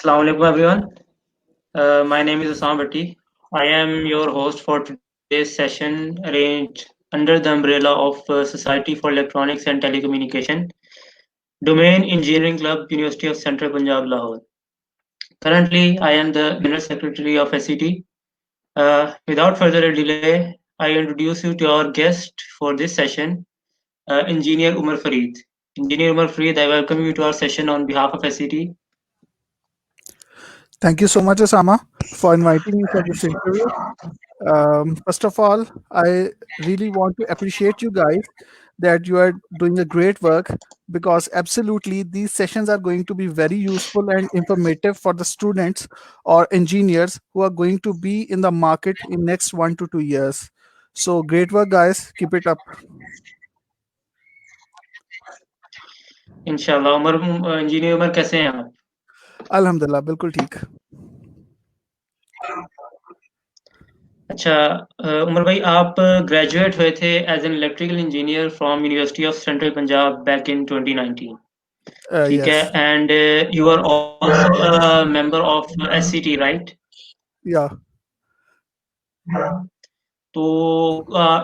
Assalamu alaikum everyone. My name is Assam Bhatti. I am your host for today's session arranged under the umbrella of Society for Electronics and Telecommunication, Domain Engineering Club, University of Central Punjab, Lahore. Currently, I am the General Secretary of SET. Without further delay, I introduce you to our guest for this session, Engineer Umar Fareed. Engineer Umar Fareed, I welcome you to our session on behalf of SET. Thank you so much, Osama, for inviting me for this interview. First of all, I really want to appreciate you guys that you are doing a great work because absolutely these sessions are going to be very useful and informative for the students or engineers who are going to be in the market in next 1 to 2 years. So great work, guys. Keep it up. इंशाल्लाह engineer Umar कैसे हैं आप? अल्हम्दुलिल्लाह, बिल्कुल ठीक. अच्छा उमर भाई आप ग्रेजुएट हुए थे as an electrical engineer from university of central Punjab back in 2019 ठीक है Yes. And you are also member of SCT right Yeah. तो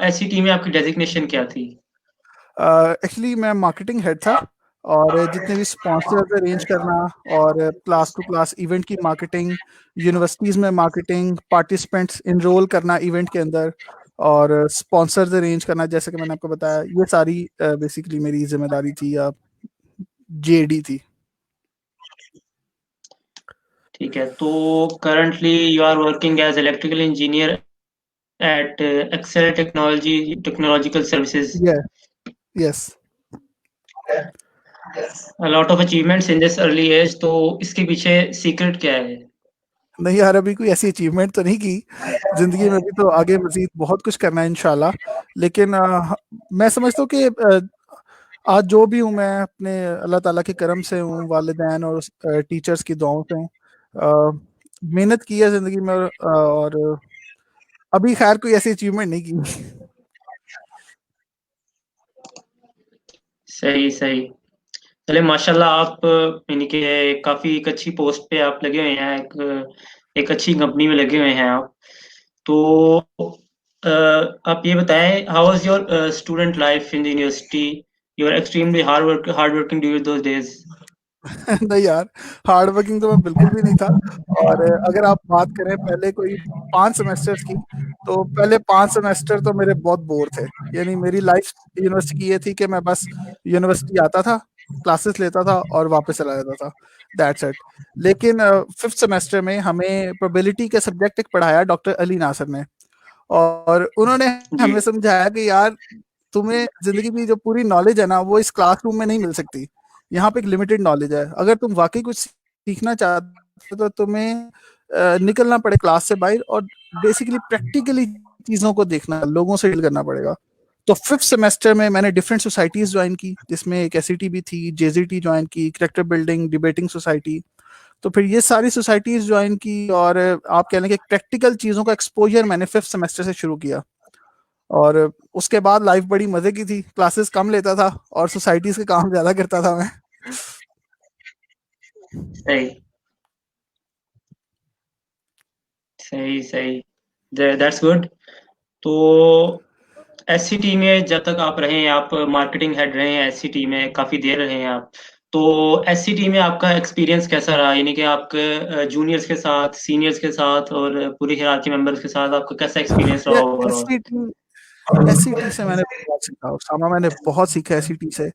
एससीटी में आपकी डेजिग्नेशन क्या थी एक्चुअली मैं मार्केटिंग हेड था और जितने भी स्पॉन्सर्स अरेंज करना और क्लास टू क्लास इवेंट की मार्केटिंग, यूनिवर्सिटीज़ में मार्केटिंग, पार्टिसिपेंट्स इनरोल करना इवेंट के अंदर और स्पॉन्सर्स अरेंज करना, जैसे कि मैंने आपको बताया, ये सारी बेसिकली मेरी जिम्मेदारी थी या जेडी थी. ठीक है तो currently you are working as electrical engineer at Excel technological services Yeah. Yes. a lot of achievements in this early age तो इसके पीछे सीक्रेट क्या है नहीं यार, अभी कोई ऐसी अचीवमेंट तो नहीं की जिंदगी में. अभी तो आगे मजीद बहुत कुछ करना है इंशाल्लाह. लेकिन मैं समझता हूँ कि आज जो भी हूँ मैं अपने अल्लाह ताला के करम से हूँ, वालिदैन और टीचर्स की दुआओं से हूँ. मेहनत की है ज़िंदगी में और अभी खैर कोई ऐसी अचीवमेंट नहीं की. सही सही चले माशाल्लाह आप यानी कि काफी एक अच्छी पोस्ट पे आप लगे हुए हैं एक अच्छी कंपनी में लगे हुए हैं आप तो आप ये बताएं how was your student life in the university you are extremely hard working during those days नहीं यार, हार्ड वर्किंग तो मैं बिल्कुल भी नहीं था. और अगर आप बात करें पहले कोई 5 सेमेस्टर्स की, तो पहले 5 सेमेस्टर तो मेरे बहुत बोर थे. यानी मेरी लाइफ यूनिवर्सिटी की ये थी कि मैं बस यूनिवर्सिटी आता था, क्लासेस लेता था और वापस चला जाता था. That's it. लेकिन 5th सेमेस्टर में हमें प्रोबेबिलिटी के सब्जेक्ट एक पढ़ाया डॉक्टर अली नासर ने. और उन्होंने जी हमें समझाया कि यार, तुम्हें ज़िंदगी की जो पूरी नॉलेज है ना, वो इस क्लासरूम में नहीं मिल सकती. यहाँ पे एक लिमिटेड नॉलेज है. अगर तुम वाक़ई कुछ सीखना चाहते हो तो तुम्हें निकलना पड़े क्लास से बाहर और बेसिकली प्रैक्टिकली चीज़ों को देखना, लोगों से डील करना पड़ेगा. तो 5th सेमेस्टर में मैंने डिफरेंट सोसाइटीज़ जॉइन की, जिसमें एक एसईटी भी थी, जेज़ीटी जॉइन की, कैरेक्टर बिल्डिंग, डिबेटिंग सोसाइटी. तो फिर ये सारी सोसाइटीज़ जॉइन की और आप कह लें कि प्रैक्टिकल चीज़ों का एक्सपोज़र मैंने 5th सेमेस्टर से शुरू किया. और उसके बाद लाइफ बड़ी मजे की थी. क्लासेस कम लेता था और सोसाइटीज के काम ज्यादा करता था मैं. सही सही सही दैट्स गुड तो एससीटी में जब तक आप रहे हैं आप मार्केटिंग हेड रहे हैं एससीटी में काफी देर रहे हैं आप तो एससीटी में आपका एक्सपीरियंस कैसा रहा यानी कि आपके जूनियर्स के साथ सीनियर्स के साथ और पूरे हिरार्की मेंबर्स के साथ आपका कैसा एक्सपीरियंस रहा ओवरऑल एससीटी एससीटी से मैंने बहुत सीखा. उसामा, मैंने बहुत सीखा एससीटी से.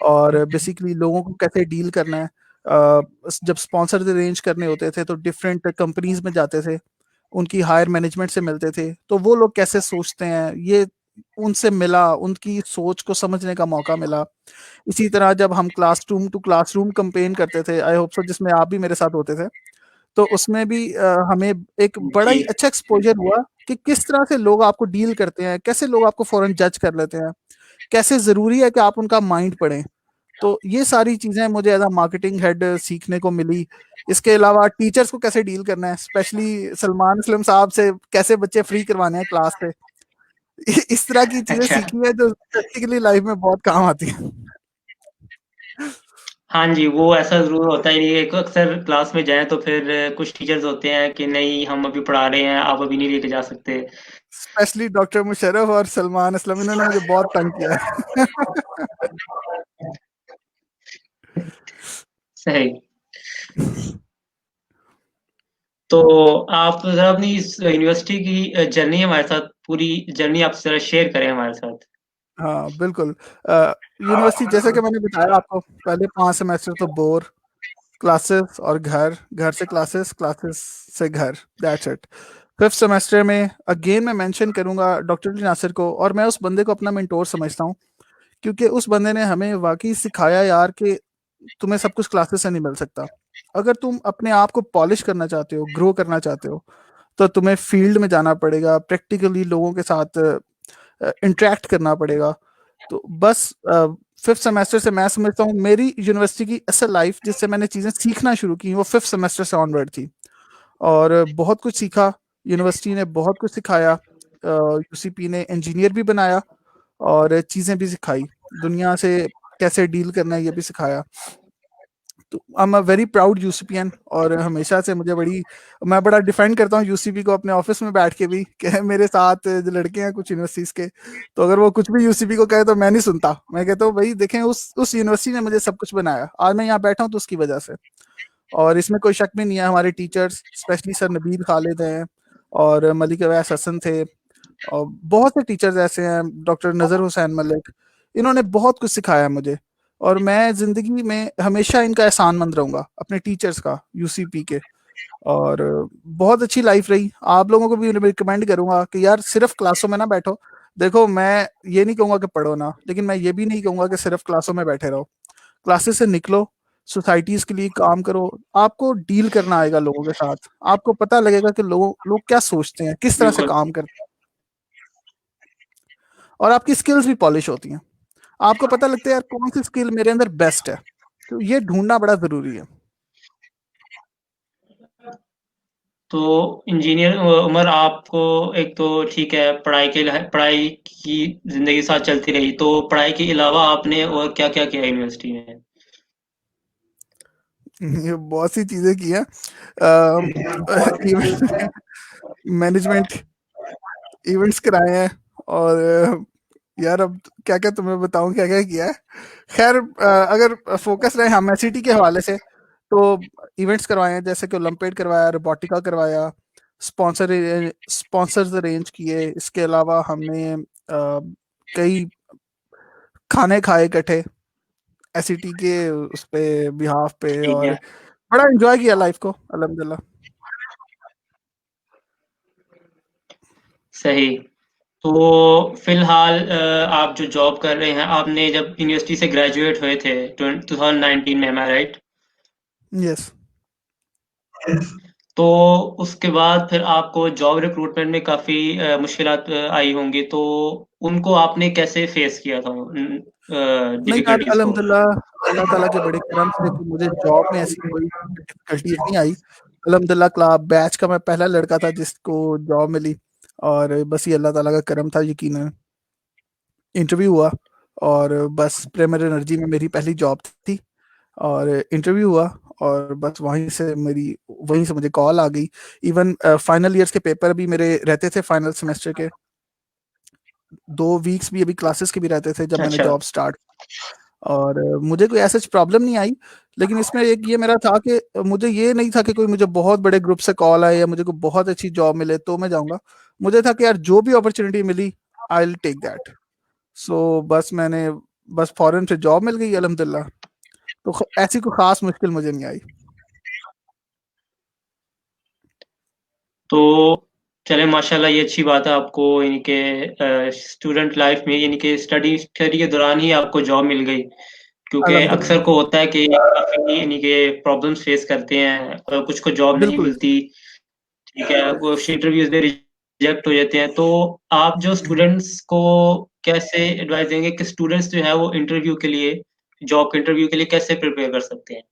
और बेसिकली लोगों को कैसे डील करना है. जब स्पॉन्सर अरेंज करने होते थे तो डिफरेंट कंपनीज में जाते थे, उनकी हायर मैनेजमेंट से मिलते थे, तो वो लोग कैसे सोचते हैं ये उनसे मिला, उनकी सोच को समझने का मौका मिला. इसी तरह जब हम क्लासरूम टू क्लासरूम कंपेन करते थे, आई होप सो जिसमें आप भी मेरे साथ होते थे, तो उसमें भी हमें एक बड़ा जी ही अच्छा एक्सपोजर हुआ कि किस तरह से लोग आपको डील करते हैं, कैसे लोग आपको फौरन जज कर लेते हैं, कैसे ज़रूरी है कि आप उनका माइंड पढ़ें. तो ये सारी चीज़ें मुझे एज अ मार्केटिंग हेड सीखने को मिली. इसके अलावा टीचर्स को कैसे डील करना है, स्पेशली सलमान असलम साहब से कैसे बच्चे फ्री करवाने हैं क्लास से. इस तरह की चीज़ें अच्छा सीखी है जो प्रैक्टिकली लाइफ में बहुत काम आती हैं. हाँ जी, वो ऐसा ज़रूर होता है ये अक्सर क्लास में जाएँ तो फिर कुछ टीचर्स होते हैं कि नहीं हम अभी पढ़ा रहे हैं, आप अभी नहीं लेके जा सकते। स्पेशली डॉक्टर मुशर्रफ और सलमान असलम, इन्होंने मुझे बहुत तंग किया है। सही। तो आप ज़रा अपनी इस यूनिवर्सिटी की जर्नी हमारे साथ पूरी जर्नी आप ज़रा शेयर करें हमारे साथ। हाँ, बिल्कुल। यूनिवर्सिटी जैसे कि मैंने बताया आपको, पहले 5 सेमेस्टर तो बोर, क्लासेस और घर, घर से क्लासेस, क्लासेस से घर, दैट्स इट। 5th सेमेस्टर में अगेन मैं मेंशन करूँगा डॉक्टर डी नासिर को, और मैं उस बंदे को अपना मेंटोर समझता हूँ, क्योंकि उस बंदे ने हमें वाक़ई सिखाया यार कि तुम्हें सब कुछ क्लासेस से नहीं मिल सकता। अगर तुम अपने आप को पॉलिश करना चाहते हो, ग्रो करना चाहते हो, तो तुम्हें फील्ड में जाना पड़ेगा, प्रैक्टिकली लोगों के साथ इंटरैक्ट करना पड़ेगा। तो बस 5th सेमेस्टर से मैं समझता हूँ मेरी यूनिवर्सिटी की असल लाइफ जिससे मैंने चीज़ें सीखना शुरू की वो 5th सेमेस्टर से ऑनवर्ड थी, और बहुत कुछ सीखा। यूनिवर्सिटी ने बहुत कुछ सिखाया, यूसीपी ने इंजीनियर भी बनाया और चीज़ें भी सिखाई, दुनिया से कैसे डील करना है ये भी सिखाया। तो I am a very proud UCPian, और हमेशा से मैं बड़ा डिफेंड करता हूँ यूसीपी को अपने ऑफिस में बैठ के भी, कि मेरे साथ जो लड़के हैं कुछ यूनिवर्सिटीज के, तो अगर वो कुछ भी यूसीपी को कहे तो मैं नहीं सुनता। मैं कहता हूँ भाई देखें, उस यूनिवर्सिटी ने मुझे सब कुछ बनाया, आज मैं यहाँ बैठा हूँ तो उसकी वजह से। और इसमें कोई शक भी नहीं है, हमारे teachers specially sir Nabeel Khalid हैं और मलिक अवैस हसन थे, और बहुत से टीचर्स ऐसे हैं, डॉक्टर नज़र हुसैन मलिक, इन्होंने बहुत कुछ सिखाया मुझे, और मैं ज़िंदगी में हमेशा इनका एहसानमंद रहूँगा, अपने टीचर्स का, यूसीपी के। और बहुत अच्छी लाइफ रही। आप लोगों को भी रिकमेंड करूँगा कि यार सिर्फ क्लासों में ना बैठो। देखो, मैं ये नहीं कहूँगा कि पढ़ो ना, लेकिन मैं ये भी नहीं कहूँगा कि सिर्फ क्लासों में बैठे रहो। क्लासेस से निकलो, सोसाइटीज़ के लिए काम करो, आपको डील करना आएगा लोगों के साथ, आपको पता लगेगा कि लोग क्या सोचते हैं, किस तरह से बिल्कुल। काम करते हैं, और आपकी स्किल्स भी पॉलिश होती हैं। आपको पता लगता है यार कौन सी स्किल मेरे अंदर बेस्ट है, तो ये ढूंढना बड़ा ज़रूरी है। तो इंजीनियर उमर आपको एक तो ठीक है पढ़ाई की ज़िंदगी साथ चलती रही, तो पढ़ाई के अलावा आपने और क्या-क्या किया यूनिवर्सिटी में? ये बहुत सी चीज़ें की हैं। इवेंट मैनेजमेंट इवेंट्स कराए हैं, और यार अब क्या-क्या तुम्हें बताऊँ क्या-क्या किया है। ख़ैर, अगर फ़ोकस रहे हम सिटी के हवाले से, तो इवेंट्स करवाए हैं, जैसे कि ओलंपियाड करवाया, रोबोटिका करवाया, स्पॉन्सर्स अरेंज किए। इसके अलावा हमने कई खाने खाए इकट्ठे एसईटी के उस पे बिहाफ पे, ठीक और है, बड़ा एन्जॉय किया लाइफ़ को अल्हम्दुलिल्लाह। सही। तो फिलहाल आप जो जॉब कर रहे हैं, आपने जब यूनिवर्सिटी से ग्रेजुएट हुए थे 2019 में, एम आई राइट? यस। तो उसके बाद फिर आपको जॉब रिक्रूटमेंट में काफ़ी मुश्किलात आई होंगी, तो उनको आपने कैसे फेस किया था नहीं यार, डिफ़िकल्टीज़ को? अल्हम्दुलिल्लाह अल्लाह ताला के बड़े करम से कि मुझे जॉब में ऐसी कोई डिफ़िकल्टीज़ नहीं आई। अल्हम्दुलिल्लाह बैच का मैं पहला लड़का था जिसको जॉब मिली, और बस ये अल्लाह ताला का करम था यकीनन। इंटरव्यू हुआ, और बस प्रेमर एनर्जी में मेरी पहली जॉब थी, और इंटरव्यू हुआ, और बस वहीं से मुझे कॉल आ गई। इवन फाइनल ईयर्स के पेपर भी मेरे रहते थे, फाइनल सेमेस्टर के 2 वीक्स भी अभी क्लासेस के भी रहते थे जब मैंने अच्छा, जॉब स्टार्ट, और मुझे कोई ऐसा प्रॉब्लम नहीं आई। लेकिन इसमें एक ये मेरा था कि मुझे ये नहीं था कि कोई मुझे बहुत बड़े ग्रुप से कॉल आए या मुझे कोई बहुत अच्छी जॉब मिले तो मैं जाऊँगा। मुझे था कि यार जो भी अपॉर्च्युनिटी मिली, I will take that. So बस फ़ौरन से जॉब मिल गई अल्हम्दुलिल्लाह। तो ऐसी कोई ख़ास मुश्किल मुझे नहीं आई। तो चलें माशाल्लाह ये अच्छी बात है आपको यानी कि स्टूडेंट लाइफ़ में यानी कि स्टडी के दौरान ही आपको जॉब मिल गई। क्योंकि अक्सर अल्हम्दुलिल्लाह। को होता है कि काफ़ी यानी कि प्रॉब्लम्स फेस करते हैं, कुछ को जॉब नहीं बिल्कुल। मिलती, ठीक है? वो इंटरव्यूज़ में रिजेक्ट हो जाते हैं। तो आप जो स्टूडेंट्स को कैसे एडवाइस देंगे कि स्टूडेंट्स जो है वो इंटरव्यू के लिए जॉब के इंटरव्यू के लिए कैसे प्रिपेयर कर सकते हैं?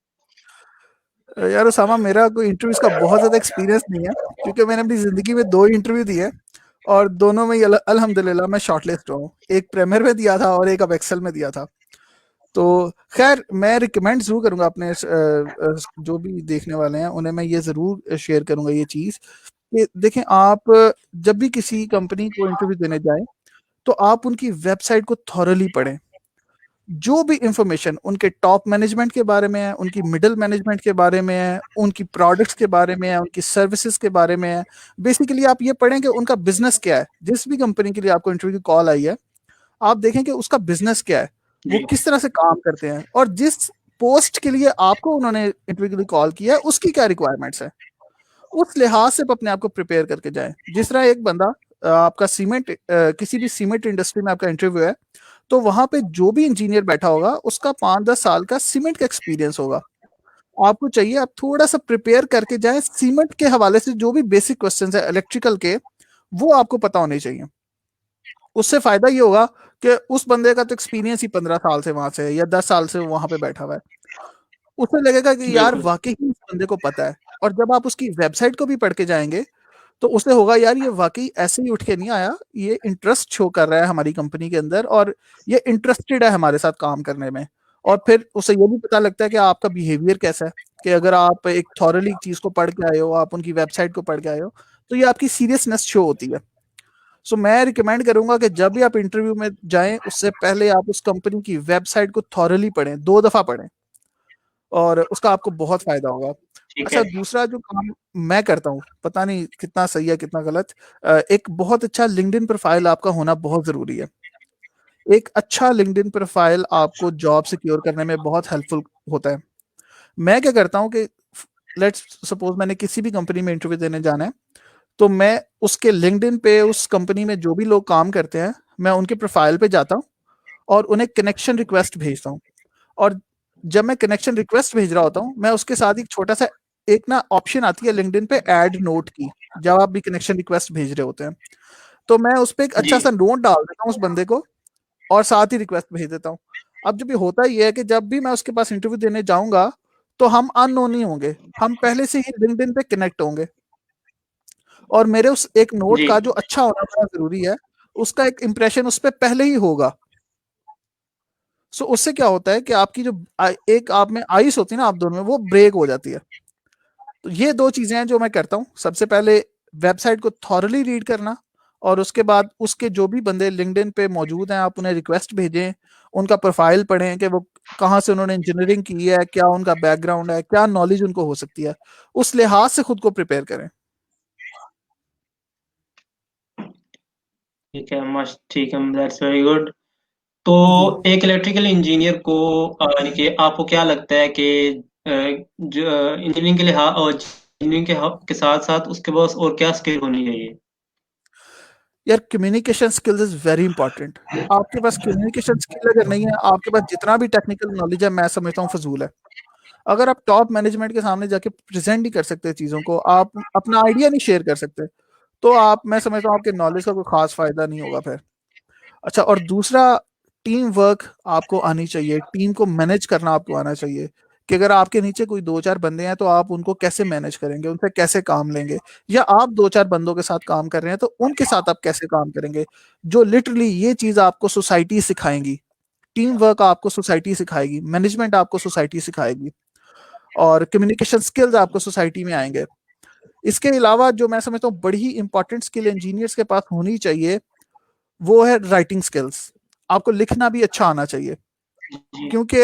यार उसामा, मेरा कोई इंटरव्यूज़ का बहुत ज़्यादा एक्सपीरियंस नहीं है, क्योंकि मैंने अपनी ज़िंदगी में 2 ही इंटरव्यू दिए, और दोनों में ही अल्हम्दुलिल्लाह मैं शॉर्टलिस्ट हुआ हूँ। एक प्रीमियर में दिया था और एक अब एक्सेल में दिया था। तो खैर मैं रिकमेंड ज़रूर करूँगा अपने जो भी देखने वाले हैं उन्हें मैं ये ज़रूर शेयर करूँगा ये चीज़ कि देखें आप जब भी किसी कंपनी को इंटरव्यू देने जाएँ, तो आप उनकी वेबसाइट को थॉरली पढ़ें। जो भी इंफॉर्मेशन उनके टॉप मैनेजमेंट के बारे में है, उनकी मिडल मैनेजमेंट के बारे में है, उनकी प्रोडक्ट्स के बारे में है, उनकी सर्विसेज के बारे में है। बेसिकली आप ये पढ़ें कि उनका बिज़नेस क्या है। जिस भी कंपनी के लिए आपको इंटरव्यू की कॉल आई है, आप देखें कि उसका बिज़नेस क्या है, वो जी किस तरह से काम करते हैं और जिस पोस्ट के लिए आपको उन्होंने इंटरव्यू के लिए कॉल किया है, उसकी क्या रिक्वायरमेंट्स है। उस लिहाज से आप अपने आप को प्रिपेयर करके जाएं। जिस तरह एक बंदा आपका किसी भी सीमेंट इंडस्ट्री में आपका इंटरव्यू है, तो वहां पे जो भी इंजीनियर बैठा होगा उसका 5-10 साल का सीमेंट का एक्सपीरियंस होगा। आपको चाहिए आप थोड़ा सा प्रिपेयर करके जाएं, सीमेंट के हवाले से जो भी बेसिक क्वेश्चंस है इलेक्ट्रिकल के, वो आपको पता होने चाहिए। उससे फायदा ये होगा कि उस बंदे का तो एक्सपीरियंस ही 15 साल से वहां से है या 10 साल से वहां पे बैठा हुआ है। उसे लगेगा कि यार बिल्कुल। वाकई ही इस बंदे को पता है। और जब आप उसकी वेबसाइट को भी पढ़ के जाएंगे, तो उसे होगा यार ये वाकई ऐसे ही उठ के नहीं आया, ये इंटरेस्ट शो कर रहा है हमारी कंपनी के अंदर और ये इंटरेस्टेड है हमारे साथ काम करने में। और फिर उसे ये भी पता लगता है कि आपका बिहेवियर कैसा है, कि अगर आप एक थॉरली चीज को पढ़ के आए हो, आप उनकी वेबसाइट को पढ़ के आए हो, तो ये आपकी सीरियसनेस शो होती है। सो मैं रिकमेंड करूंगा कि जब भी आप इंटरव्यू में जाएं, उससे पहले आप उस कंपनी की वेबसाइट को थॉरली पढ़ें, 2 दफा पढ़ें, और उसका आपको बहुत फायदा होगा। ठीक अच्छा, है। दूसरा जो काम मैं करता हूँ, पता नहीं कितना सही है कितना गलत, एक बहुत अच्छा लिंक्डइन प्रोफाइल आपका होना बहुत ज़रूरी है। एक अच्छा लिंक्डइन प्रोफाइल आपको जॉब सिक्योर करने में बहुत हेल्पफुल होता है। मैं क्या करता हूँ कि लेट्स सपोज मैंने किसी भी कंपनी में इंटरव्यू देने जाना है, तो मैं उसके लिंक्डइन पे उस कंपनी में जो भी लोग काम करते हैं, मैं उनके प्रोफाइल पे जाता हूँ और उन्हें कनेक्शन रिक्वेस्ट भेजता हूँ। और जब मैं कनेक्शन रिक्वेस्ट भेज रहा होता हूँ, मैं उसके साथ एक छोटा सा एक ना ऑप्शन आती है लिंक्डइन पे ऐड नोट की, जब आप भी कनेक्शन रिक्वेस्ट भेज रहे होते हैं, तो मैं उस पे एक जी अच्छा सा नोट डाल देता हूँ उस बंदे को और साथ ही रिक्वेस्ट भेज देता हूँ। अब जब ये होता ही है कि जब भी मैं उसके पास इंटरव्यू देने जाऊंगा, तो हम अननोन ही होंगे, हम पहले से ही लिंक्डइन पे कनेक्ट होंगे और मेरे उस एक नोट जी का जो अच्छा होना बहुत जरूरी है, उसका एक इंप्रेशन उस पर पहले ही होगा। सो उससे क्या होता है कि आपकी जो एक आप में आइस होती है ना, आप दोनों में वो ब्रेक हो जाती है। तो ये 2 चीज़ें हैं जो मैं करता हूँ। सबसे पहले वेबसाइट को थॉरली रीड करना, और उसके बाद उसके जो भी बंदे लिंक्डइन पे मौजूद हैं, आप उन्हें रिक्वेस्ट भेजें, उनका प्रोफाइल पढ़ें कि वो कहाँ से उन्होंने इंजीनियरिंग की है, क्या उनका बैकग्राउंड है, क्या नॉलेज उनको हो सकती है। उस लिहाज से खुद को प्रिपेयर करें। ठीक है, मस्त, ठीक है, दैट्स वेरी गुड। तो जी। एक इलेक्ट्रिकल इंजीनियर को यानी कि आपको क्या लगता है कि जो इंजीनियरिंग के लिए और इंजीनियरिंग के साथ साथ उसके पास और क्या स्किल होनी चाहिए? यार communication skills is very important. आपके पास कम्युनिकेशन स्किल अगर नहीं है, आपके पास जितना भी टेक्निकल नॉलेज है, मैं समझता हूँ फजूल है। अगर आप टॉप मैनेजमेंट के सामने जाके प्रेजेंट नहीं कर सकते चीज़ों को, आप अपना आइडिया नहीं शेयर कर सकते, तो आप मैं समझता हूँ आपके नॉलेज का कोई खास फायदा नहीं होगा फिर। अच्छा, और दूसरा, टीम वर्क आपको आनी चाहिए, टीम को मैनेज करना आपको आना चाहिए, कि अगर आपके नीचे कोई 2-4 बंदे हैं, तो आप उनको कैसे मैनेज करेंगे, उनसे कैसे काम लेंगे, या आप 2-4 बंदों के साथ काम कर रहे हैं, तो उनके साथ आप कैसे काम करेंगे। जो लिटरली ये चीज़ आपको सोसाइटी सिखाएंगी, टीम वर्क आपको सोसाइटी सिखाएगी, मैनेजमेंट आपको सोसाइटी सिखाएगी, और कम्युनिकेशन स्किल्स आपको सोसाइटी में आएंगे। इसके अलावा जो मैं समझता हूँ बड़ी ही इंपॉर्टेंट स्किल इंजीनियर्स के पास होनी चाहिए, वो है राइटिंग स्किल्स। आपको लिखना भी अच्छा आना चाहिए, जी क्योंकि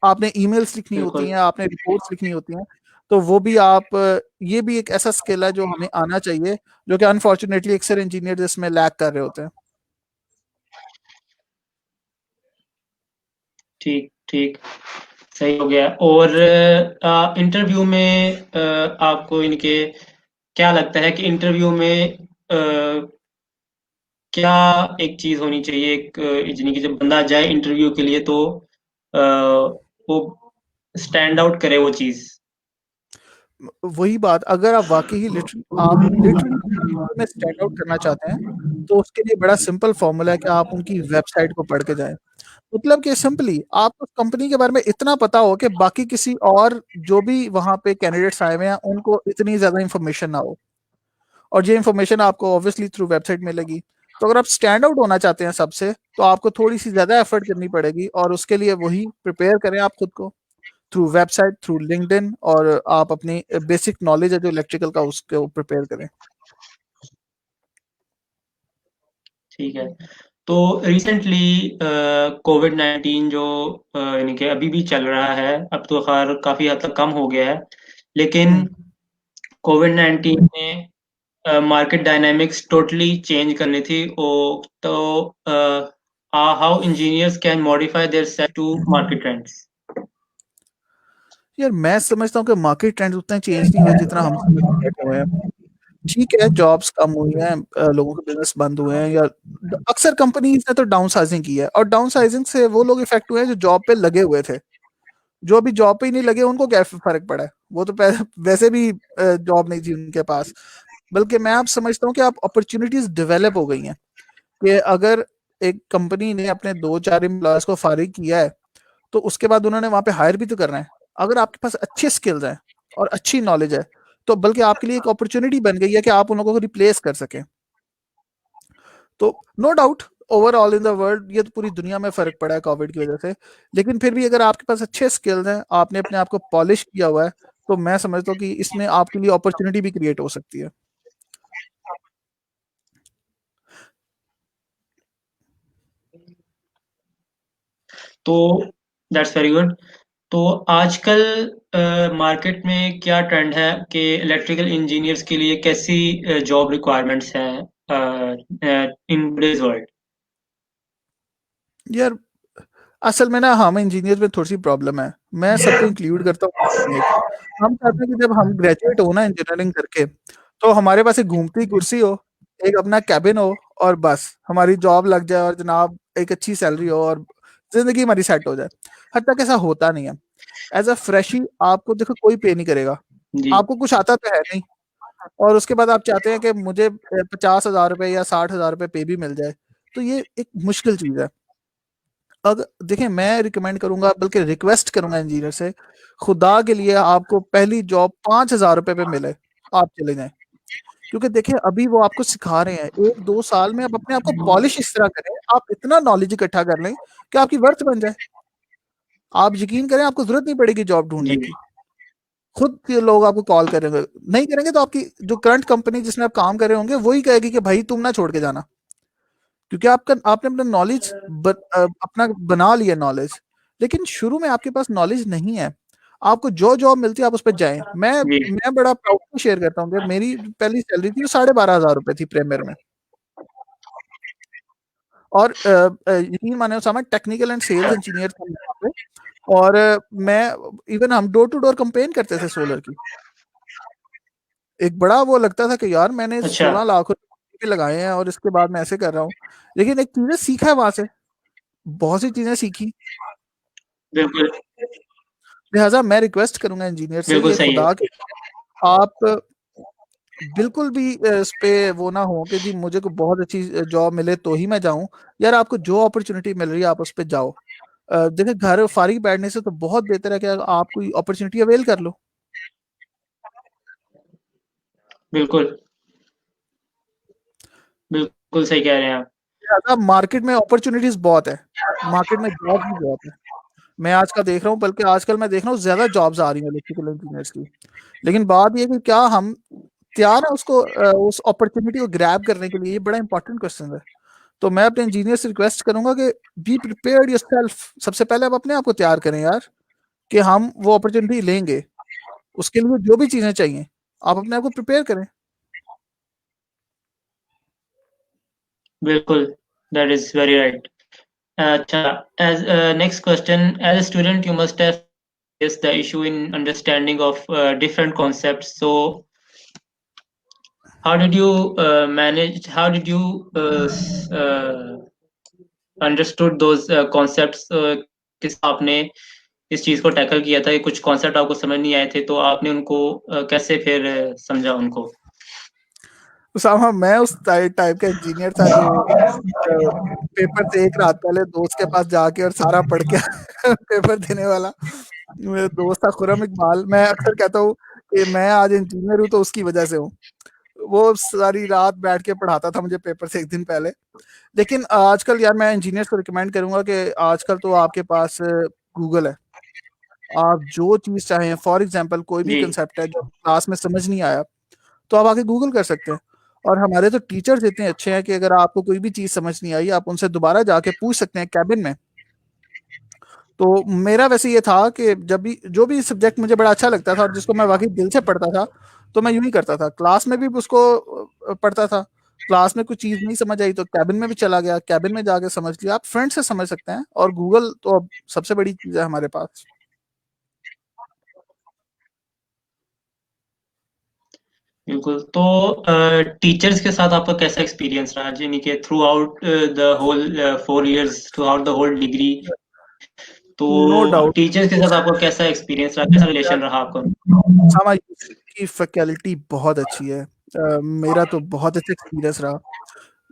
आपने ईमेल्स लिखनी होती बिल्कुल। हैं, आपने रिपोर्ट्स लिखनी होती हैं, तो वो भी आप ये भी एक ऐसा स्किल है जो हमें आना चाहिए, जो कि अनफॉर्चुनेटली अक्सर इंजीनियर इसमें लैक कर रहे होते हैं। ठीक ठीक, सही हो गया। और इंटरव्यू में आपको इनके क्या लगता है कि इंटरव्यू में क्या एक चीज होनी चाहिए, एक यानी कि जब बंदा जाए इंटरव्यू के लिए, तो वो स्टैंड आउट करे वो चीज। वही बात, अगर आप लिटरली में स्टैंड आउट करना चाहते हैं, तो उसके लिए बड़ा सिंपल फॉर्मूला है कि आप उनकी वेबसाइट को पढ़ के जाएं। मतलब कि सिंपली आपको कंपनी के बारे में इतना पता हो कि बाकी किसी और जो भी वहां पे कैंडिडेट्स आए हुए हैं उनको इतनी ज्यादा इंफॉर्मेशन ना हो, और ये इंफॉर्मेशन आपको ऑब्वियसली थ्रू वेबसाइट मिलेगी। तो अगर आप स्टैंड आउट होना चाहते हैं सबसे, तो आपको थोड़ी सी ज़्यादा एफर्ट करनी पड़ेगी, और उसके लिए वही प्रिपेयर करें आप खुद को थ्रू वेबसाइट, थ्रू लिंक्डइन, और आप अपनी बेसिक नॉलेज है जो इलेक्ट्रिकल का उसको प्रिपेयर करें। ठीक है। तो रिसेंटली कोविड-19 जो यानी कि अभी भी चल रहा है, अब तो खैर काफ़ी हद तक कम हो गया है, लेकिन कोविड-19 ने मार्केट डायनामिक्स टोटली चेंज करनी थी। तो how engineers can modify their self to market trends? यार मैं समझता हूँ कि मार्केट ट्रेंड उतना चेंज नहीं हुए जितना हम समझ के बैठे हुए हैं। ठीक है, जॉब्स कम हुई हैं, लोगों के बिजनेस बंद हुए हैं, या अक्सर कंपनीज ने तो डाउन साइजिंग की है, और डाउन साइजिंग से वो लोग इफेक्ट हुए हैं जो जॉब पे लगे हुए थे। जो अभी जॉब पे ही नहीं लगे उनको क्या फर्क पड़ा है, वो तो वैसे भी जॉब नहीं थी उनके पास। बल्कि मैं आप समझता हूँ कि आप अपॉर्चुनिटीज डेवलप हो गई हैं, कि अगर एक कंपनी ने अपने 2-4 एम्प्लॉयज को फारिग किया है, तो उसके बाद उन्होंने वहां पे हायर भी तो करना है। अगर आपके पास अच्छे स्किल्स हैं और अच्छी नॉलेज है, तो बल्कि आपके लिए एक अपॉर्चुनिटी बन गई है कि आप उन लोगों को रिप्लेस कर सकें। तो no doubt, overall in the world ये तो पूरी दुनिया में फ़र्क पड़ा है कोविड की वजह से। लेकिन फिर भी अगर आपके पास अच्छे स्किल्स हैं, आपने अपने आप को पॉलिश किया हुआ है, तो मैं समझता हूँ कि इसमें आपके लिए अपॉर्चुनिटी भी क्रिएट हो सकती है। तो दैट्स वेरी गुड। तो आजकल मार्केट में क्या ट्रेंड है कि इलेक्ट्रिकल इंजीनियर्स के लिए कैसी जॉब रिक्वायरमेंट्स हैं इन टुडेज वर्ल्ड? यार असल में ना हम इंजीनियर में थोड़ी सी प्रॉब्लम है। मैं सबको इंक्लूड करता हूँ उसमें एक। हम चाहते हैं कि जब हम ग्रेजुएट हो ना इंजीनियरिंग करके, तो हमारे पास एक घूमती कुर्सी हो, एक अपना कैबिन हो, और बस हमारी जॉब लग जाए, और जनाब एक अच्छी सैलरी हो, और जिंदगी हमारी सेट हो जाए। हद तक ऐसा होता नहीं है। एज अ फ्रेशी आपको देखो कोई पे नहीं करेगा, जी। आपको कुछ आता तो है नहीं, और उसके बाद आप चाहते हैं कि मुझे 50,000 रुपये या 60,000 रुपये पे भी मिल जाए, तो ये एक मुश्किल चीज़ है। अगर देखिए, मैं रिकमेंड करूंगा, बल्कि रिक्वेस्ट करूंगा इंजीनियर से, खुदा के लिए आपको पहली जॉब 5,000 रुपये पे मिले, आप चले जाएं। क्योंकि देखिए अभी वो आपको सिखा रहे हैं, 1-2 साल में आप अपने आप को पॉलिश इस तरह करें, आप इतना नॉलेज इकट्ठा कर लें कि आपकी वर्थ बन जाए। आप यकीन करें, आपको जरूरत नहीं पड़ेगी जॉब ढूंढने जी। की। खुद के लोग आपको कॉल करेंगे, नहीं करेंगे तो आपकी जो करंट कंपनी जिसमें आप काम कर रहे होंगे वही कहेगी कि भाई तुम ना छोड़ के जाना, क्योंकि आपका आपने अपना नॉलेज अपना बना लिया नॉलेज। लेकिन शुरू में आपके पास नॉलेज नहीं है, आपको जो जॉब मिलती है आप उस पर जाएं। जी। मैं बड़ा प्राउडली शेयर करता हूँ कि मेरी जो पहली सैलरी थी वो 12,500 रुपये थी प्रीमियर में। और यकीन माने Usama, technical and sales engineer था मैं वहाँ पे। और मैं इवन हम डोर टू डोर कंपेन करते थे सोलर की। एक बड़ा वो लगता था कि यार मैंने अच्छा। 16 लाख रुपए लगाए हैं और इसके बाद मैं ऐसे कर रहा हूँ। लेकिन एक चीजें सीखा है वहां से, बहुत सी चीजें सीखी। बिल्कुल। लिहाजा मैं रिक्वेस्ट करूंगा इंजीनियर से बिल्कुल कि सही है। खुदा के आप बिल्कुल भी इस पे वो ना हो कि जी मुझे को बहुत अच्छी जॉब मिले तो ही मैं जाऊं। यार आपको जो अपॉर्चुनिटी मिल रही है आप उस पे जाओ। देखिए घर फारिग बैठने से तो बहुत बेहतर है कि आप कोई अपॉर्चुनिटी अवेल कर लो। बिल्कुल। बिल्कुल सही कह रहे हैं आप। लिहाजा मार्केट में अपॉर्चुनिटीज बहुत है, मार्केट में जॉब भी बहुत है। मैं आजकल देख रहा हूँ, बल्कि आजकल मैं देख रहा हूँ ज्यादा जॉब्स आ रही हैं इलेक्ट्रिकल इंजीनियर्स की। लेकिन बात ये है कि क्या हम तैयार है उसको उस अपॉर्चुनिटी को ग्रैब करने के लिए, ये बड़ा इंपॉर्टेंट क्वेश्चन है। तो मैं अपने इंजीनियर से रिक्वेस्ट करूंगा कि बी प्रिपेयर्ड योरसेल्फ। सबसे पहले आप अपने आप को तैयार करें यार, कि हम वो अपॉर्चुनिटी लेंगे। उसके लिए जो भी चीजें चाहिए आप अपने आप को प्रिपेयर करें। बिल्कुल, दैट इज़ वेरी राइट। अच्छा, as next question, as a student you must have faced the issue in understanding of different concepts. So how did you manage, how did you understood those concepts? किस आपने इस चीज को tackle किया था कि कुछ कॉन्सेप्ट आपको समझ नहीं आए थे, तो आपने उनको कैसे फिर समझा उनको? उसामा, मैं उस टाइप का इंजीनियर था जो पेपर से एक रात पहले दोस्त के पास जाके और सारा पढ़ के पेपर देने वाला। मेरा दोस्त था खुरम इकबाल। मैं अक्सर कहता हूँ कि मैं आज इंजीनियर हूँ तो उसकी वजह से हूँ। वो सारी रात बैठ के पढ़ाता था मुझे पेपर से एक दिन पहले। लेकिन आजकल यार मैं इंजीनियर्स को रिकमेंड करूंगा कि आजकल तो आपके पास गूगल है, आप जो चीज चाहें, फॉर एग्जांपल कोई भी जी कंसेप्ट है जो क्लास में समझ नहीं आया तो आप आके गूगल कर सकते हैं। और हमारे तो टीचर्स इतने अच्छे हैं कि अगर आपको कोई भी चीज समझ नहीं आई आप उनसे दोबारा जाके पूछ सकते हैं कैबिन में। तो मेरा वैसे ये था कि जब भी जो भी सब्जेक्ट मुझे बड़ा अच्छा लगता था और जिसको मैं वाकई दिल से पढ़ता था तो मैं यूं ही करता था, क्लास में भी उसको पढ़ता था। क्लास में कुछ चीज नहीं समझ आई तो कैबिन में भी चला गया, कैबिन में जाके समझ लिया। आप फ्रेंड से समझ सकते हैं और गूगल तो अब सबसे बड़ी चीज है हमारे पास। बिल्कुल। तो टीचर्स के साथ आपका कैसा एक्सपीरियंस रहा, यानी कि throughout the whole 4 years, throughout the whole degree? तो नो डाउट। टीचर्स के साथ आपका कैसा एक्सपीरियंस रहा, कैसा रिलेशन रहा आपका? हमारी की फैकल्टी बहुत अच्छी है। मेरा तो बहुत अच्छा एक्सपीरियंस रहा।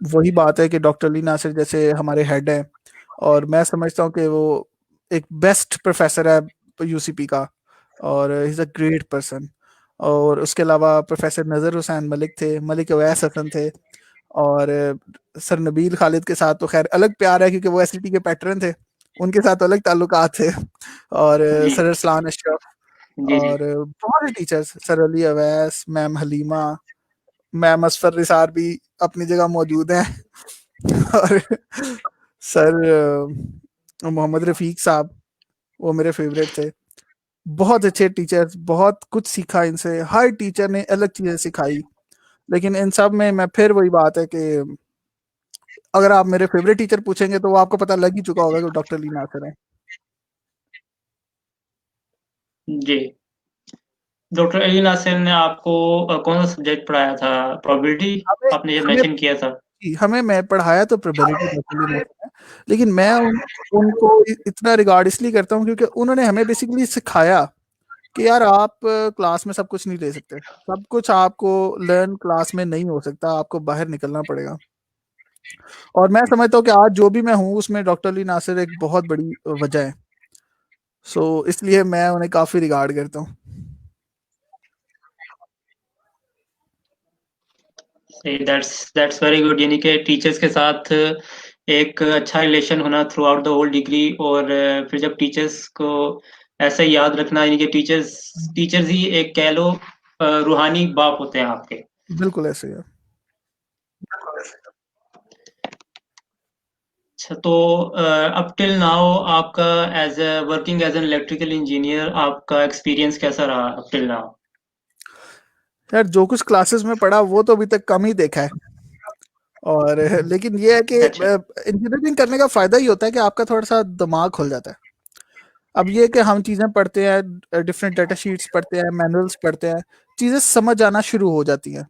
वही बात है कि डॉक्टर ली नासिर जैसे हमारे हेड हैं और मैं समझता हूँ कि वो एक बेस्ट प्रोफेसर है यूसीपी का, और he is a great person. और उसके अलावा प्रोफेसर नज़र हुसैन मलिक थे, मलिक अवैस हसन थे, और सर नबील खालिद के साथ तो खैर अलग प्यार है क्योंकि वो एसटीटी के पैटर्न थे, उनके साथ अलग ताल्लुकात थे। और जी सर अरसलान अशरफ, जी जी। और बहुत से teachers, sir Ali Awais, ma'am Halima, ma'am Asfar Nisar भी अपनी जगह मौजूद हैं। और सर मोहम्मद रफीक साहब, वो मेरे फेवरेट थे। बहुत अच्छे टीचर्स, बहुत कुछ सीखा इनसे, हर टीचर ने अलग चीजें सिखाई। लेकिन इन सब में मैं फिर वही बात है कि अगर आप मेरे फेवरेट टीचर पूछेंगे तो वो आपको पता लग ही चुका होगा कि डॉक्टर ली नासर है। जी। डॉक्टर अली नासिर ने आपको कौन सा सब्जेक्ट पढ़ाया था? प्रोबेबिलिटी हमें आपने जब हमें मेंशन किया था। जी, हमें मैं पढ़ाया तो प्रोबेबिलिटी डॉक्टर ली नासर है, लेकिन मैं उनको इतना रिगार्ड इसलिए करता हूँ क्योंकि उन्होंने हमें बेसिकली सिखाया कि यार आप क्लास में सब कुछ नहीं ले सकते, सब कुछ आपको लर्न क्लास में नहीं हो सकता, आपको बाहर निकलना पड़ेगा। और मैं समझता हूँ कि आज जो भी मैं हूँ उसमें डॉक्टर ली नासिर एक बहुत बड़ी वजह है। सो इसलिए मैं उन्हें काफ़ी रिगार्ड करता हूँ। सही, दैट्स वेरी गुड। यानी कि टीचर्स के साथ एक अच्छा रिलेशन होना throughout the whole degree, और फिर जब टीचर्स को ऐसे याद रखना, यानी कि टीचर्स टीचर्स ही एक कह लो रूहानी बाप होते हैं आपके। बिल्कुल ऐसे ही है। अच्छा, तो अप टिल नाउ आपका as a working as an electrical engineer आपका एक्सपीरियंस कैसा रहा अप टिल नाउ? यार जो कुछ क्लासेस में पढ़ा वो तो अभी तक कम ही देखा है। और लेकिन ये है कि अच्छा। इंजीनियरिंग करने का फायदा ही होता है कि आपका थोड़ा सा दिमाग खुल जाता है। अब ये कि हम चीज़ें पढ़ते हैं, डिफरेंट डाटा शीट्स पढ़ते हैं, मैनुअल्स पढ़ते हैं, चीज़ें समझ आना शुरू हो जाती हैं।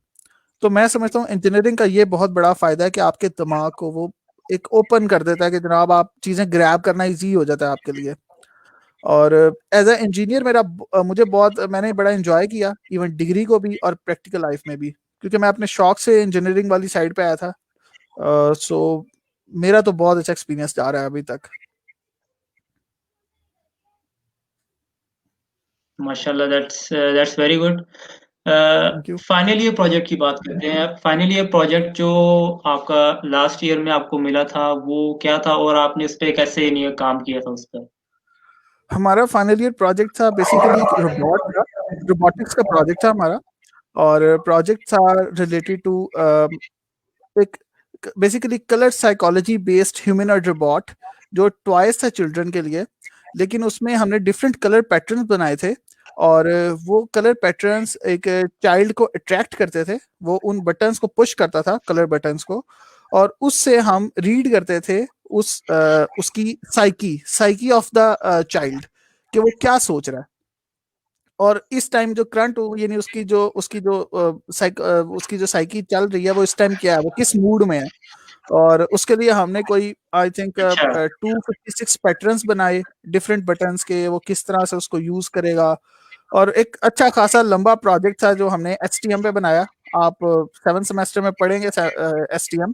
तो मैं समझता हूँ इंजीनियरिंग का ये बहुत बड़ा फायदा है कि आपके दिमाग को वो एक ओपन कर देता है कि जनाब आप चीज़ें ग्रैब करना इजी हो जाता है आपके लिए। और एज अ इंजीनियर मुझे बहुत मैंने बड़ा एंजॉय किया इवन डिग्री को भी और प्रैक्टिकल लाइफ में भी, क्योंकि मैं अपने शौक से इंजीनियरिंग वाली साइड पे आया था। सो मेरा तो बहुत अच्छा एक्सपीरियंस जा रहा है अभी तक। माशाल्लाह, that's very good. Thank you. Final year project की बात करते हैं। फाइनल ईयर प्रोजेक्ट जो आपका लास्ट ईयर में आपको मिला था वो क्या था, और आपने उस पे कैसे नहीं काम किया था उस पर? हमारा फाइनल ईयर प्रोजेक्ट था बेसिकली एक रोबोट था, रोबोटिक्स का प्रोजेक्ट था हमारा। और प्रोजेक्ट था रिलेटेड टू एक basically colour psychology based humanoid robot, जो टॉयज था चिल्ड्रन के लिए। लेकिन उसमें हमने डिफरेंट कलर पैटर्न्स बनाए थे, और वो कलर पैटर्न्स एक चाइल्ड को अट्रैक्ट करते थे। वो उन बटन्स को पुश करता था, कलर बटन्स को, और उससे हम रीड करते थे उसकी psyche psyche of the child, कि वो क्या सोच रहा है। और इस टाइम जो करंट यानी उसकी जो साइकी चल रही है वो इस टाइम क्या है, वो किस मूड में है। और उसके लिए हमने कोई आई थिंक अच्छा। 256 पैटर्न्स बनाए डिफरेंट बटन्स के, वो किस तरह से उसको यूज करेगा। और एक अच्छा खासा लंबा प्रोजेक्ट था जो हमने एसटीएम पे बनाया। आप 7 सेमेस्टर में पढ़ेंगे एसटीएम,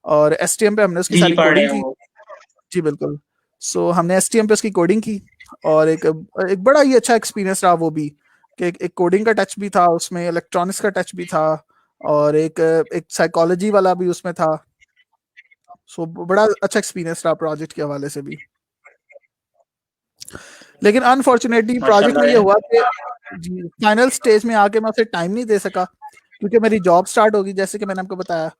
और एसटीएम पे हमने उसकी जी जी, सारी पढ़ रहे कोडिंग हैं की। वो। जी बिल्कुल। सो हमने एसटीएम पे उसकी कोडिंग की, और एक बड़ा ही अच्छा एक्सपीरियंस रहा वो भी, कि एक कोडिंग का टच भी था उसमें, इलेक्ट्रॉनिक्स का टच भी था। और एक साइकोलॉजी वाला भी उसमें था। सो बड़ा अच्छा एक्सपीरियंस रहा प्रोजेक्ट के हवाले से भी। लेकिन अनफॉर्चुनेटली प्रोजेक्ट में माशाल्लाह ये है। हुआ कि जी फाइनल स्टेज में आके मैं उसे टाइम नहीं दे सका, क्योंकि मेरी जॉब स्टार्ट होगी जैसे कि मैंने आपको बताया,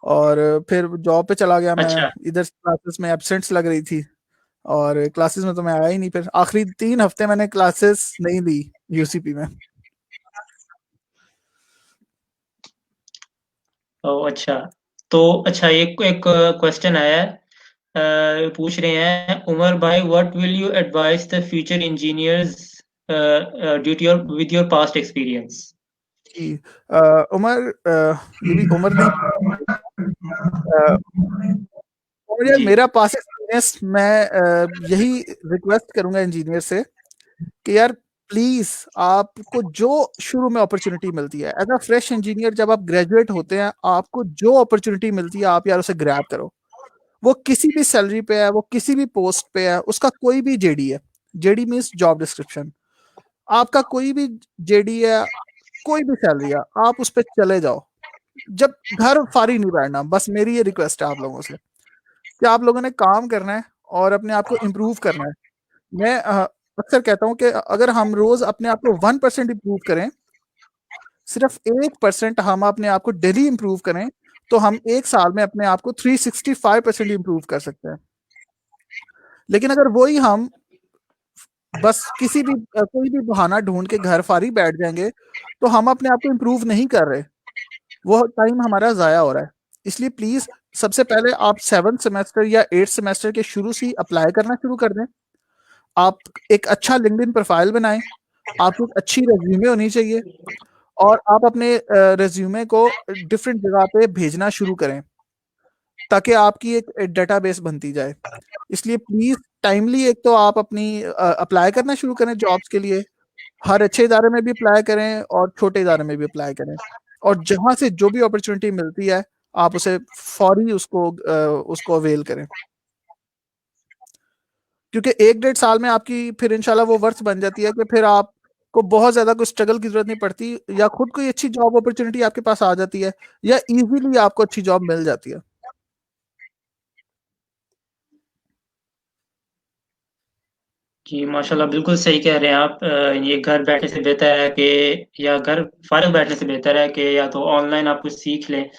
और फिर जॉब पे चला गया मैं। अच्छा। इधर क्लासेस में एब्सेंट्स लग रही थी, और क्लासेस में तो मैं आया ही नहीं। फिर आखिरी 3 हफ्ते मैंने क्लासेस नहीं ली यूसीपी में। ओ अच्छा। तो अच्छा, एक एक क्वेश्चन आया है। पूछ रहे हैं उमर भाई, what will you advice the future engineers due to your with your past experience? जी उमर, ये भी उमर नहीं, अ, और यार जी। मेरा पास एक्सपीरियंस, मैं यही रिक्वेस्ट करूंगा इंजीनियर से कि यार प्लीज आपको जो शुरू में अपॉर्चुनिटी मिलती है एज अ फ्रेश इंजीनियर, जब आप ग्रेजुएट होते हैं आपको जो अपॉर्चुनिटी मिलती है आप यार उसे ग्रैब करो। वो किसी भी सैलरी पे है, वो किसी भी पोस्ट पे है, उसका कोई भी जेडी है। JD means job description. आपका कोई भी जेडी है, कोई भी सैलरी है, आप उस पर चले जाओ। जब घर फारी नहीं बैठना, बस मेरी ये रिक्वेस्ट है आप लोगों से कि आप लोगों ने काम करना है और अपने आप को इम्प्रूव करना है। मैं अक्सर कहता हूँ कि अगर हम रोज अपने आप को 1% इम्प्रूव करें, सिर्फ 1% हम अपने आप को डेली इम्प्रूव करें, तो हम एक साल में अपने आप को 365% इम्प्रूव कर सकते हैं। लेकिन अगर वही हम बस किसी भी कोई भी बहाना ढूंढ के घर फारी बैठ जाएंगे, तो हम अपने आप को इम्प्रूव नहीं कर रहे, वो टाइम हमारा ज़ाया हो रहा है। इसलिए प्लीज़ सबसे पहले आप 7th सेमेस्टर या 8th सेमेस्टर के शुरू से ही अप्लाई करना शुरू कर दें। आप एक अच्छा लिंक्डइन प्रोफाइल बनाएं, आपकी एक अच्छी रेज्यूमे होनी चाहिए, और आप अपने रेज्यूमे को डिफरेंट जगह पे भेजना शुरू करें, ताकि आपकी एक डेटाबेस बनती जाए। इसलिए प्लीज़ टाइमली एक तो आप अपनी अप्लाई करना शुरू करें जॉब्स के लिए। हर अच्छे इदारे में भी अप्लाई करें और छोटे इदारे में भी अप्लाई करें, और जहाँ से जो भी अपॉर्चुनिटी मिलती है आप उसे फौरी उसको अवेल करें, क्योंकि 1 डेढ़ साल में आपकी फिर इंशाल्लाह वो वर्थ बन जाती है कि फिर आपको बहुत ज़्यादा कोई स्ट्रगल की ज़रूरत नहीं पड़ती, या खुद कोई अच्छी जॉब अपॉर्चुनिटी आपके पास आ जाती है, या इजीली आपको अच्छी जॉब मिल जाती है। जी माशाल्लाह, बिल्कुल सही कह रहे हैं आप। ये घर बैठने से बेहतर है कि, या घर फारिग बैठने से बेहतर है कि या तो ऑनलाइन आप कुछ सीख लें,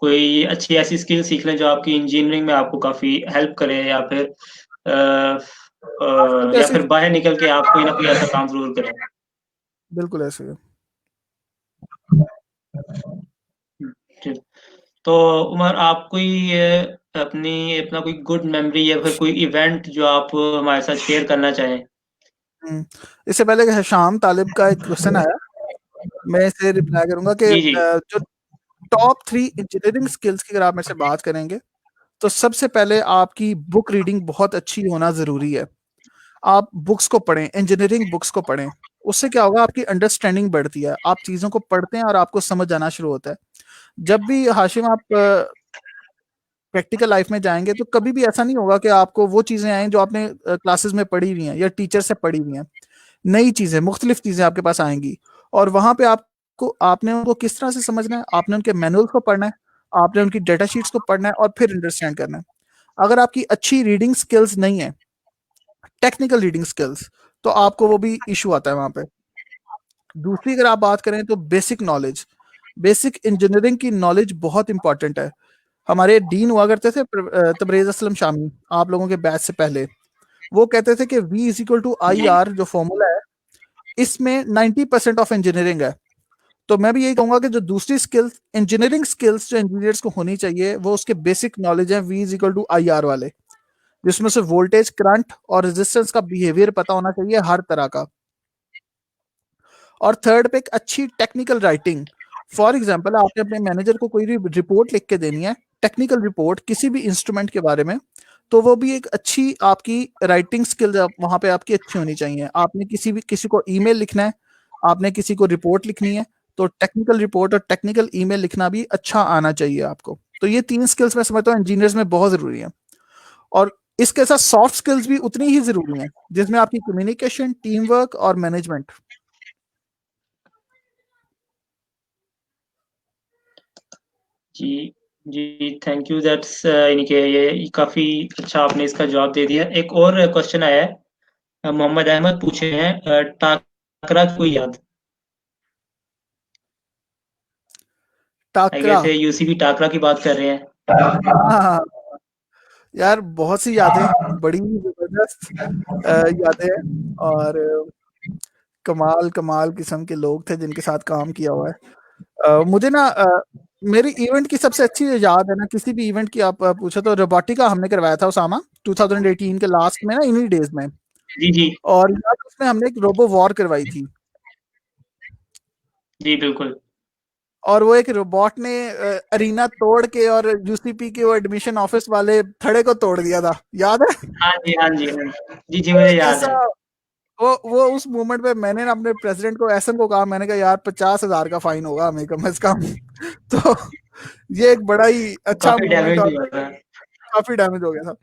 कोई अच्छी ऐसी स्किल सीख लें जो आपकी इंजीनियरिंग में आपको काफ़ी हेल्प करे, या फिर कुछ या ऐसी, फिर बाहर निकल के आप कोई ना कोई ऐसा काम ज़रूर करें। बिल्कुल ऐसे है। जी। तो उमर, आप कोई अपना कोई गुड मेमोरी या फिर कोई इवेंट जो आप हमारे साथ शेयर करना चाहें? इससे पहले कि शाम तालिब का एक क्वेश्चन आया, मैं इसे रिप्लाई करूंगा कि जी, जी। जो टॉप 3 इंजीनियरिंग स्किल्स की अगर आप मेरे से बात करेंगे, तो सबसे पहले आपकी बुक रीडिंग बहुत अच्छी होना ज़रूरी है। आप बुक्स को पढ़ें, इंजीनियरिंग बुक्स को पढ़ें। उससे क्या होगा, आपकी अंडरस्टैंडिंग बढ़ती है, आप चीज़ों को पढ़ते हैं और आपको समझ आना शुरू होता है। जब भी हाशिम आप प्रैक्टिकल लाइफ में जाएंगे, तो कभी भी ऐसा नहीं होगा कि आपको वो चीज़ें आएँ जो आपने क्लासेस में पढ़ी हुई हैं या टीचर से पढ़ी हुई हैं। नई चीज़ें, मुख्तलिफ चीज़ें आपके पास आएँगी, और वहाँ पे आपने उनको किस तरह से समझना है, आपने उनके मैनुअल्स को पढ़ना है, आपने उनकी डेटा शीट्स को पढ़ना है और फिर अंडरस्टैंड करना है। अगर आपकी अच्छी रीडिंग स्किल्स नहीं है, टेक्निकल रीडिंग स्किल्स, तो आपको वो भी इशू आता है वहाँ पे। दूसरी अगर आप बात करें तो बेसिक नॉलेज, बेसिक इंजीनियरिंग की नॉलेज बहुत इंपॉर्टेंट है। हमारे डीन हुआ करते थे तबरेज़ असलम शामी, आप लोगों के बैच से पहले। वो कहते थे कि V is equal to I जी। आर जो फॉर्मूला है, इसमें 90% ऑफ इंजीनियरिंग है। तो मैं भी यही कहूंगा कि जो दूसरी स्किल्स, इंजीनियरिंग स्किल्स जो इंजीनियर्स को होनी चाहिए, वो उसके बेसिक नॉलेज है V is equal to I R वाले, जिसमें से वोल्टेज, करंट और रेजिस्टेंस का बिहेवियर पता होना चाहिए हर तरह का। और थर्ड पे एक अच्छी टेक्निकल राइटिंग। फॉर एग्जांपल आपने अपने मैनेजर को कोई भी रिपोर्ट लिख के देनी है, टेक्निकल रिपोर्ट किसी भी इंस्ट्रूमेंट के बारे में, तो वो भी एक अच्छी आपकी राइटिंग स्किल्स वहाँ पे आपकी अच्छी होनी चाहिए। आपने किसी को ईमेल लिखना है, आपने किसी को रिपोर्ट लिखनी है, तो टेक्निकल रिपोर्ट और टेक्निकल ईमेल लिखना भी अच्छा आना चाहिए आपको। तो ये 3 स्किल्स मैं समझता हूँ इंजीनियर्स में बहुत ज़रूरी है। और इसके साथ सॉफ्ट स्किल्स भी उतनी ही ज़रूरी हैं, जिसमें आपकी कम्युनिकेशन, टीम वर्क और मैनेजमेंट। जी, जी, थैंक यू दैट्स यानी कि ये काफ़ी अच्छा आपने इसका जवाब दे दिया। एक और क्वेश्चन आया है, मोहम्मद अहमद पूछे हैं टाकरा की कोई याद? आई टाकरा। गेस ये यूसीबी टाकरा की बात कर रहे हैं। हाँ, यार बहुत सी यादें, बड़ी जबरदस्त यादें हैं। और कमाल कमाल किस्म के लोग थे जिनके साथ काम किया हुआ है। मुझे ना मेरी इवेंट की सबसे अच्छी जो याद है ना, किसी भी इवेंट की आप पूछो तो रोबोटिका हमने करवाया था उसामा 2018 के लास्ट में ना, इन्हीं डेज में। जी, जी। और यार उसमें हमने एक रोबो वॉर करवाई थी। जी, बिल्कुल। और वो एक रोबोट ने अरीना तोड़ के और यूसीपी के वो एडमिशन ऑफिस वाले थड़े को तोड़ दिया था, याद है? हाँ जी, हाँ जी, हाँ जी। जी, जी, वो मुझे एक याद ऐसा, है। वो उस मोमेंट पे मैंने ना अपने प्रेसिडेंट को, एसएम को कहा, मैंने कहा यार 50,000 का फाइन होगा हमें कम से कम। तो ये एक बड़ा ही अच्छा काफ़ी मोमेंट, डैमेज और हुआ था। काफी डैमेज हो गया था।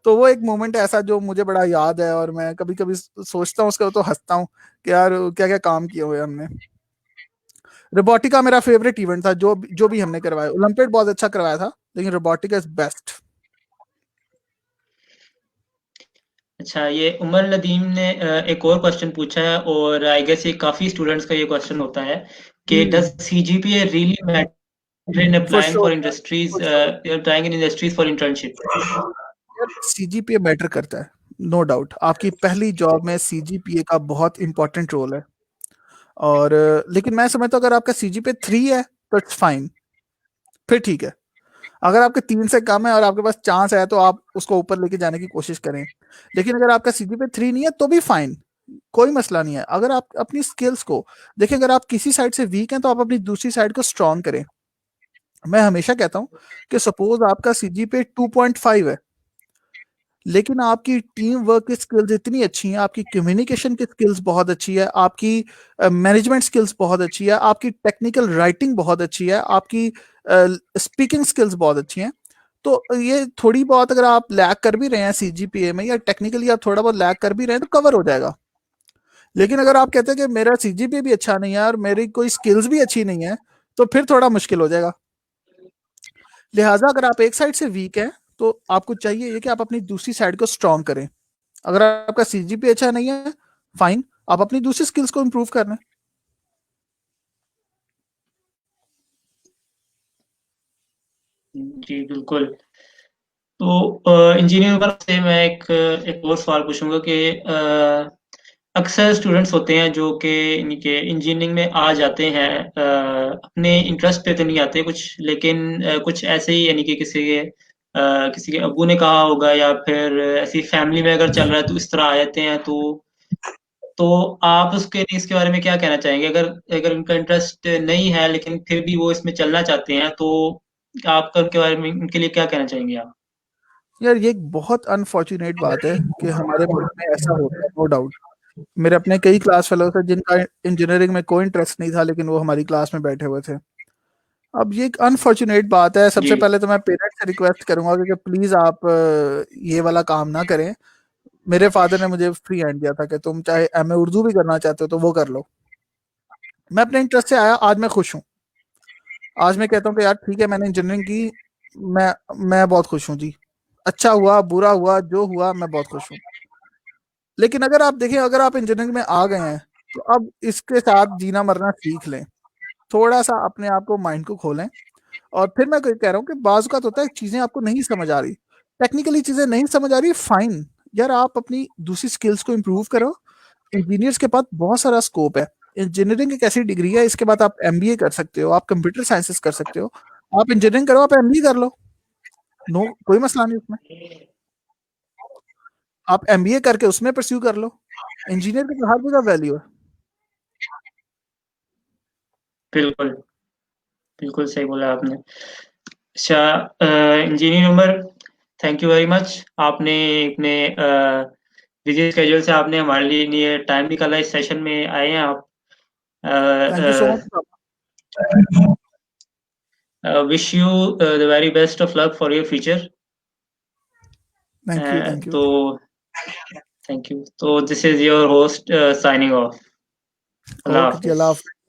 तो वो एक मोमेंट ऐसा जो मुझे बड़ा याद है, और मैं कभी कभी सोचता हूँ उसका तो हंसता हूँ कि यार क्या क्या काम किए हुए हमने। रोबोटिका मेरा फेवरेट इवेंट था, जो भी हमने करवाया। ओलंपियाड बहुत अच्छा करवाया था, लेकिन रोबोटिका इज बेस्ट। अच्छा, ये उमर नदीम ने एक और क्वेश्चन पूछा है और आई गेस ये काफ़ी स्टूडेंट्स का ये क्वेश्चन होता है कि does CGPA really matter in for applying sure, for industries for sure. Applying in industries for internship? CGPA matter करता है, नो डाउट। आपकी पहली जॉब में सीजीपीए का बहुत इंपॉर्टेंट रोल है। और लेकिन मैं समझता हूँ अगर आपका सीजीपीए 3 है तो इट्स फाइन, फिर ठीक है। अगर आपके 3 से कम है और आपके पास चांस है तो आप उसको ऊपर लेके जाने की कोशिश करें। लेकिन अगर आपका सीजीपीए 3 नहीं है तो भी फाइन, कोई मसला नहीं है। अगर आप अपनी स्किल्स को देखिए, अगर आप किसी साइड से वीक हैं तो आप अपनी दूसरी साइड को स्ट्रॉन्ग करें। मैं हमेशा कहता हूँ कि सपोज आपका सीजीपीए 2.5 है, लेकिन आपकी टीम वर्क की स्किल्स इतनी अच्छी हैं, आपकी कम्युनिकेशन की स्किल्स बहुत अच्छी है, आपकी मैनेजमेंट स्किल्स बहुत अच्छी है, आपकी टेक्निकल राइटिंग बहुत अच्छी है, आपकी स्पीकिंग स्किल्स बहुत अच्छी हैं। तो ये थोड़ी बहुत अगर आप लैग कर भी रहे हैं सीजीपीए में, या टेक्निकली आप थोड़ा बहुत लैग कर भी रहे हैं, तो कवर हो जाएगा। लेकिन अगर आप कहते हैं कि मेरा सीजीपीए भी अच्छा नहीं है और मेरी कोई स्किल्स भी अच्छी नहीं है, तो फिर थोड़ा मुश्किल हो जाएगा। लिहाजा अगर आप एक साइड से वीक हैं तो आपको चाहिए ये कि आप अपनी दूसरी साइड को स्ट्रॉन्ग करें। अगर आपका सीजीपी अच्छा नहीं है, फाइन, आप अपनी दूसरी स्किल्स को इंप्रूव करना है। जी, बिल्कुल। तो इंजीनियर वर्ग से मैं एक और सवाल पूछूंगा कि अक्सर स्टूडेंट्स होते हैं जो कि इनके इंजीनियरिंग में आ जाते हैं, अपने इंटरेस्ट पे तो नहीं आते कुछ, लेकिन कुछ ऐसे ही यानी कि किसी के अब्बू ने कहा होगा या फिर ऐसी फैमिली में अगर चल रहा है तो इस तरह आ जाते हैं। तो आप उसके लिए इसके बारे में क्या कहना चाहेंगे? अगर अगर उनका इंटरेस्ट नहीं है लेकिन फिर भी वो इसमें चलना चाहते हैं, तो आपका उनके बारे में उनके लिए क्या कहना चाहेंगे आप? यार ये एक बहुत अनफॉर्चुनेट बात है कि हमारे मुल्क में ऐसा होता है, नो डाउट। मेरे अपने कई क्लास फेलोज थे जिनका इंजीनियरिंग में कोई इंटरेस्ट नहीं था, लेकिन वो हमारी क्लास में बैठे हुए थे। अब ये एक अनफॉर्चुनेट बात है। सबसे जी, पहले तो मैं पेरेंट्स से रिक्वेस्ट करूंगा कि प्लीज आप ये वाला काम ना करें। मेरे फादर ने मुझे फ्री हैंड दिया था कि तुम चाहे एमए उर्दू भी करना चाहते हो तो वो कर लो। मैं अपने इंटरेस्ट से आया, आज मैं खुश हूँ। आज मैं कहता हूँ कि यार ठीक है, मैंने इंजीनियरिंग की, मैं मैं बहुत खुश हूँ जी। अच्छा हुआ बुरा हुआ जो हुआ, मैं बहुत खुश हूँ। लेकिन अगर आप देखें, अगर आप इंजीनियरिंग में आ गए हैं तो अब इसके साथ जीना मरना सीख लें। थोड़ा सा अपने आप को, माइंड को खोलें। और फिर मैं कह रहा हूँ कि बाज़ औक़ात होता है चीज़ें आपको नहीं समझ आ रही, टेक्निकली चीज़ें नहीं समझ आ रही, फाइन। यार आप अपनी दूसरी स्किल्स को इम्प्रूव करो। इंजीनियर्स के पास बहुत सारा स्कोप है। इंजीनियरिंग एक ऐसी डिग्री है, इसके बाद आप एमबीए कर सकते हो, आप कंप्यूटर साइंसेस कर सकते हो। आप इंजीनियरिंग करो, आप एमबीए कर लो, नो कोई मसला नहीं उसमें। आप एमबीए करके उसमें परस्यू कर लो। इंजीनियर की तो हर जगह वैल्यू है। बिल्कुल, बिल्कुल सही बोला आपने। अच्छा, engineer Umar, thank you very much. आपने अपने बिज़ी स्केड्यूल से आपने हमारे लिए टाइम निकाला, इस सेशन में आए हैं आप। Thank you so much. Wish you the very best of luck for your future. Thank you, thank you. तो थैंक यू। तो this is your host signing off. Allah okay जी, हाफ़िज़। अल्लाह हाफ़िज़।